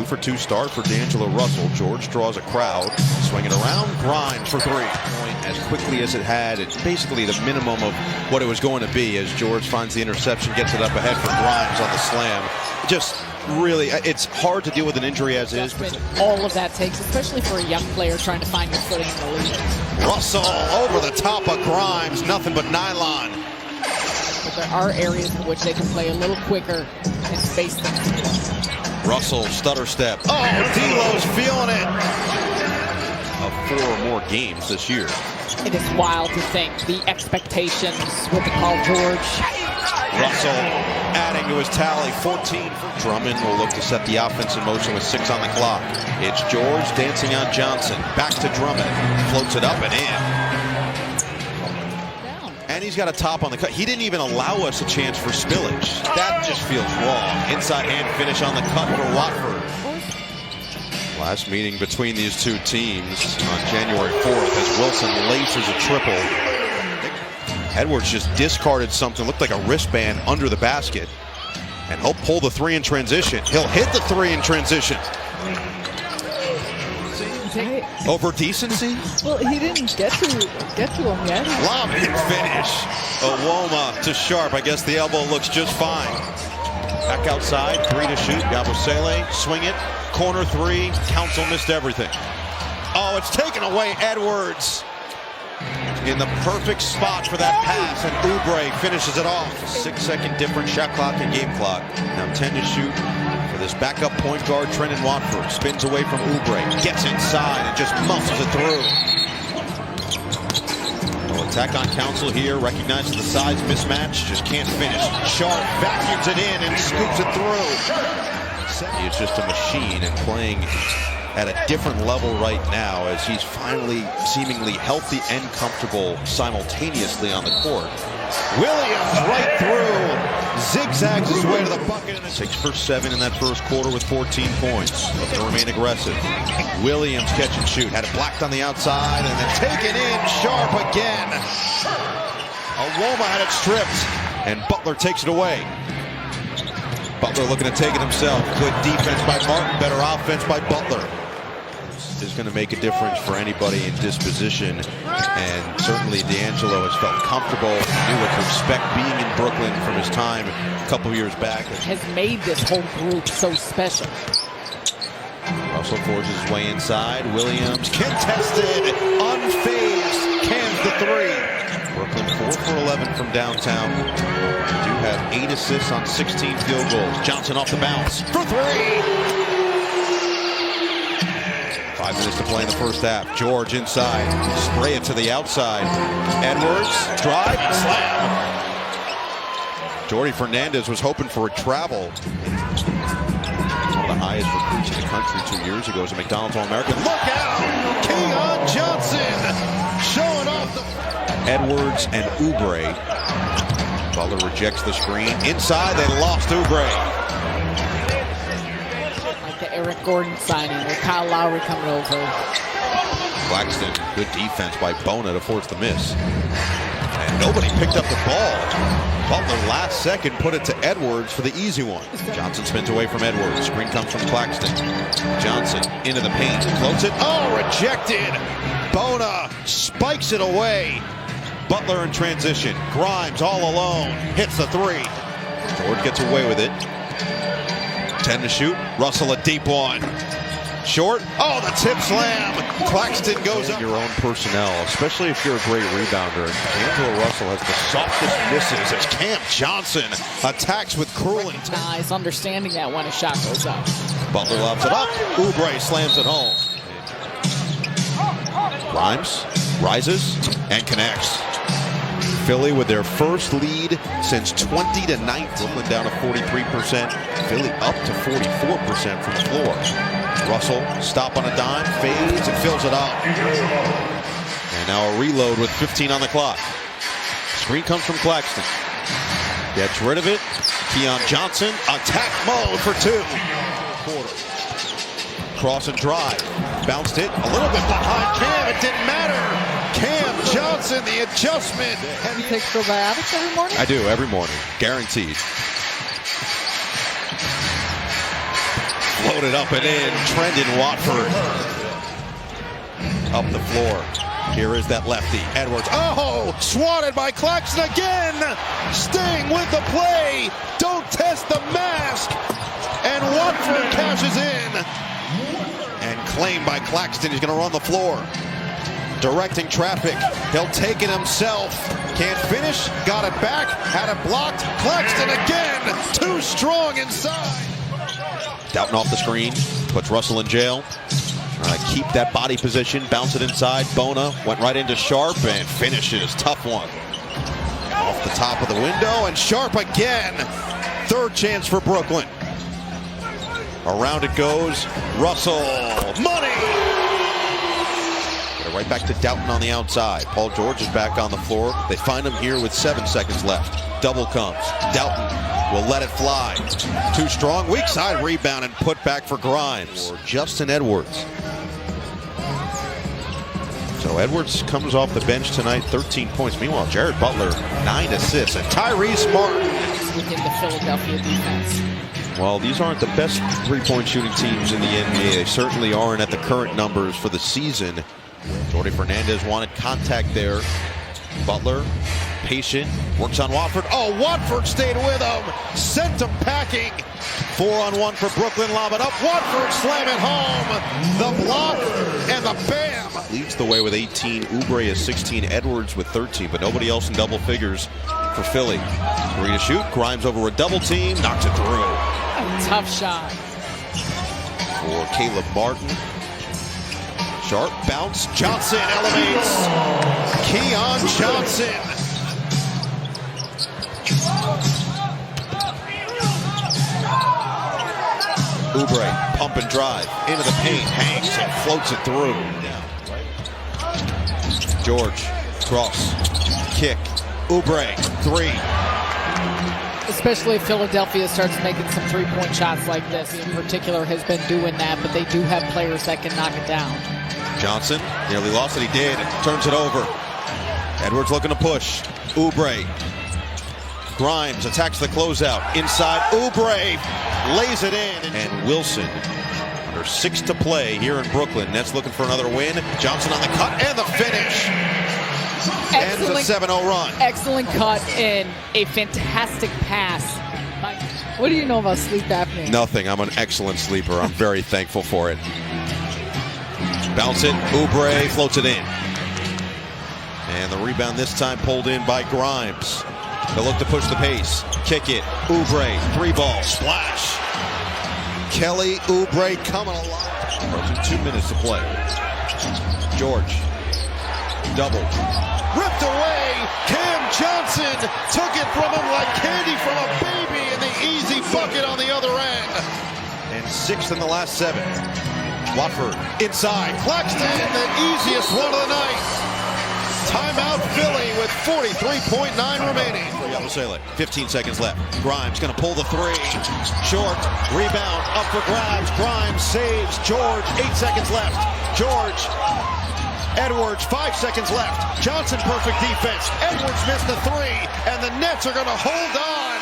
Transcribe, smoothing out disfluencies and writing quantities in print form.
2-for-2 start for D'Angelo Russell. George draws a crowd, swinging around, Grimes for three. Point as quickly as it had. It's basically the minimum of what it was going to be as George finds the interception, gets it up ahead for Grimes on the slam. Just really, it's hard to deal with an injury as is. All of that takes, especially for a young player trying to find your footing in the league. Russell over the top of Grimes, nothing but nylon. But there are areas in which they can play a little quicker and space things. Russell, stutter step. Oh, D'Lo's feeling it. Of 4 or more games this year. It is wild to think the expectations with the Paul George. Russell adding to his tally, 14. Drummond will look to set the offense in motion with 6 on the clock. It's George dancing on Johnson. Back to Drummond. Floats it up and in. And he's got a top on the cut. He didn't even allow us a chance for spillage. That just feels wrong. Inside hand finish on the cut for Watford. Last meeting between these two teams on January 4th as Wilson laces a triple. Edwards just discarded something, looked like a wristband under the basket. And he'll pull the 3 in transition. He'll hit the 3 in transition. Over decency? Well, he didn't get to him yet. Lob and finish. Owoma to Sharp. I guess the elbow looks just fine. Back outside, 3 to shoot. Yabusele, swing it. Corner 3. Council missed everything. Oh, it's taken away. Edwards in the perfect spot for that pass, and Oubre finishes it off. 6-second difference, shot clock and game clock. Now 10 to shoot for this backup point guard, Trendon Watford. Spins away from Oubre, gets inside and just muscles it through. Well, attack on Council here, recognizes the size mismatch, just can't finish. Sharp vacuums it in and scoops it through. He's just a machine and playing at a different level right now as he's finally seemingly healthy and comfortable simultaneously on the court. Williams right through, zigzags his way to the bucket. 6 for 7 in that first quarter with 14 points. Looking to remain aggressive. Williams catch and shoot, had it blocked on the outside and then taken in, Sharp again. Owoma had it stripped and Butler takes it away. Butler looking to take it himself. Good defense by Martin, better offense by Butler. This is going to make a difference for anybody in disposition, and certainly D'Angelo has felt comfortable, knew what to expect being in Brooklyn from his time a couple years back. Has made this whole group so special. Russell forces his way inside. Williams contested, unfazed, cans the 3. Brooklyn 4 for 11 from downtown. Do have 8 assists on 16 field goals. Johnson off the bounce for 3. 5 minutes to play in the first half. George inside. Spray it to the outside. Edwards, drive, slam. Jordy Fernandez was hoping for a travel. One of the highest recruits in the country 2 years ago as a McDonald's All-American. Look out! Keon Johnson showing off the... Edwards and Oubre. Butler rejects the screen. Inside, they lost Oubre. The Eric Gordon signing with Kyle Lowry coming over. Claxton, good defense by Bona to force the miss. And nobody picked up the ball. Butler last second put it to Edwards for the easy one. Johnson spins away from Edwards. Screen comes from Claxton. Johnson into the paint. Floats it. Oh, rejected. Bona spikes it away. Butler in transition. Grimes all alone. Hits the 3. George gets away with it. 10 to shoot. Russell a deep one. Short. Oh, the tip slam. Claxton goes up. Your own personnel, especially if you're a great rebounder. D'Angelo Russell has the softest misses as Cam Johnson attacks with cruel intent. Nice understanding that when a shot goes up. Butler lobs it up. Oubre slams it home. Grimes rises and connects. Philly with their first lead since 20 to 19. Brooklyn down to 43%. Philly up to 44% from the floor. Russell, stop on a dime, fades and fills it up. And now a reload with 15 on the clock. Screen comes from Claxton. Gets rid of it. Keon Johnson, attack mode for 2. Quarter. Cross and drive. Bounced it a little bit behind Cam. It didn't matter. Cam Johnson, the adjustment. You take probiotics every morning? I do, every morning. Guaranteed. Floated up and in. Trendon Watford up the floor. Here is that lefty. Edwards. Oh! Swatted by Claxton again! Staying with the play! Don't test the mask! And Watford cashes in! And claimed by Claxton. He's going to run the floor. Directing traffic. He'll take it himself. Can't finish. Got it back. Had it blocked. Claxton again! Too strong inside! Doughton off the screen. Puts Russell in jail. Keep that body position, bounce it inside. Bona went right into Sharp and finishes. Tough one. Off the top of the window, and Sharp again. Third chance for Brooklyn. Around it goes. Russell. Money! Right back to Doughton on the outside. Paul George is back on the floor. They find him here with 7 seconds left. Double comes. Doughton will let it fly. Too strong. Weak side rebound and put back for Grimes. Or Justin Edwards. So Edwards comes off the bench tonight, 13 points. Meanwhile, Jared Butler, 9 assists. And Tyrese Martin. Within the Philadelphia defense. Well, these aren't the best three-point shooting teams in the NBA. They certainly aren't at the current numbers for the season. Jordi Fernandez wanted contact there. Butler, patient, works on Watford. Oh, Watford stayed with him. Sent him packing. 4-on-1 for Brooklyn. Lob it up. Watford slam it home. The block and the bam. Leads the way with 18. Oubre is 16. Edwards with 13, but nobody else in double figures for Philly. 3 to shoot. Grimes over a double team. Knocks it through. A tough shot. For Caleb Martin. Sharp bounce. Johnson elevates. Keon Johnson. Oubre, pump and drive. Into the paint. Hangs and floats it through. George, cross. Kick. Oubre, 3. Especially if Philadelphia starts making some three-point shots like this. In particular has been doing that, but they do have players that can knock it down. Johnson nearly lost it. He did. Turns it over. Edwards looking to push. Oubre. Grimes attacks the closeout. Inside. Oubre lays it in. And Wilson under 6 to play here in Brooklyn. Nets looking for another win. Johnson on the cut and the finish. Ends a 7-0 run. Excellent cut and a fantastic pass. What do you know about sleep apnea? Nothing. I'm an excellent sleeper. I'm very thankful for it. Bounce it. Oubre floats it in. And the rebound this time pulled in by Grimes. They'll look to push the pace. Kick it. Oubre. 3-ball. Splash. Kelly Oubre coming alive. Approaching 2 minutes to play. George. Double. Ripped away. Cam Johnson took it from him like candy from a baby, and the easy bucket on the other end. And 6th in the last 7. Watford inside. Claxton, the easiest one of the night. Timeout Philly with 43.9 remaining. 15 seconds left. Grimes going to pull the 3. Short. Rebound. Up for grabs. Grimes saves. George. 8 seconds left. George. Edwards. 5 seconds left. Johnson perfect defense. Edwards missed the 3. And the Nets are going to hold on.